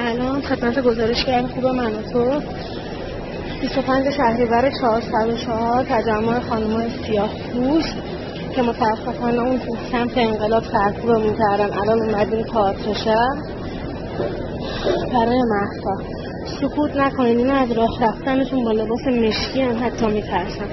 الان خدمت گزارشگر خوب من و تو 25 شهریور 404 تجمع خانم‌های سیاه‌پوش که متاسفانه اون سمت انقلاب سرکوبمون کردن الان اومدیم تئاتر شهر برای مهسا. سکوت نکنین، اینا از راه رفتنشون با لباس مشکی هم حتی میترسن.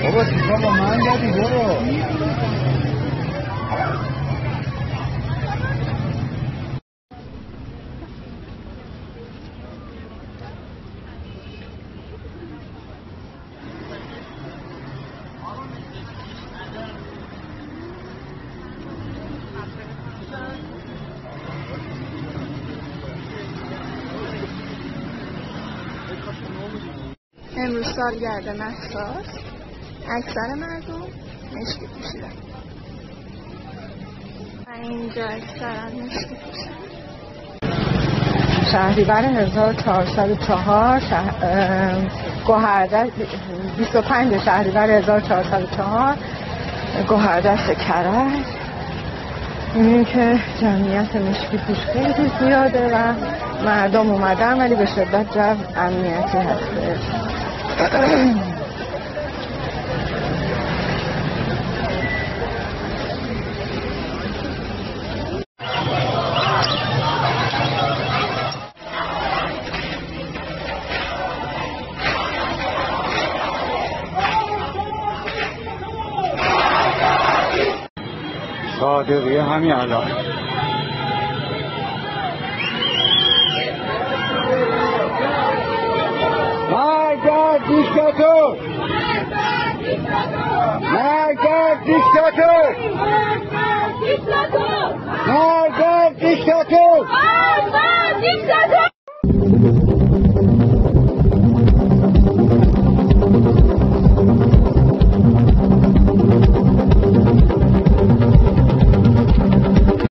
بابا چیکار با من دادی برو. امروز سالگرد مهساست. اکثر مردم مشکی پوشیدن. اینجا اکثرا مشکی پوشیدن. شهریور 1404 گوهردست 25 شهریور 1404 گوهردست کرج. اینی که جمعیت مشکی پوش خیلی زیاده و مردم اومدن ولی به شدت جو امنیتی هستش. صادقیه همین الان مرگرد دیکتاتور، مرگرد دیکتاتور، مرگرد دیکتاتور، مرگرد دیکتاتور.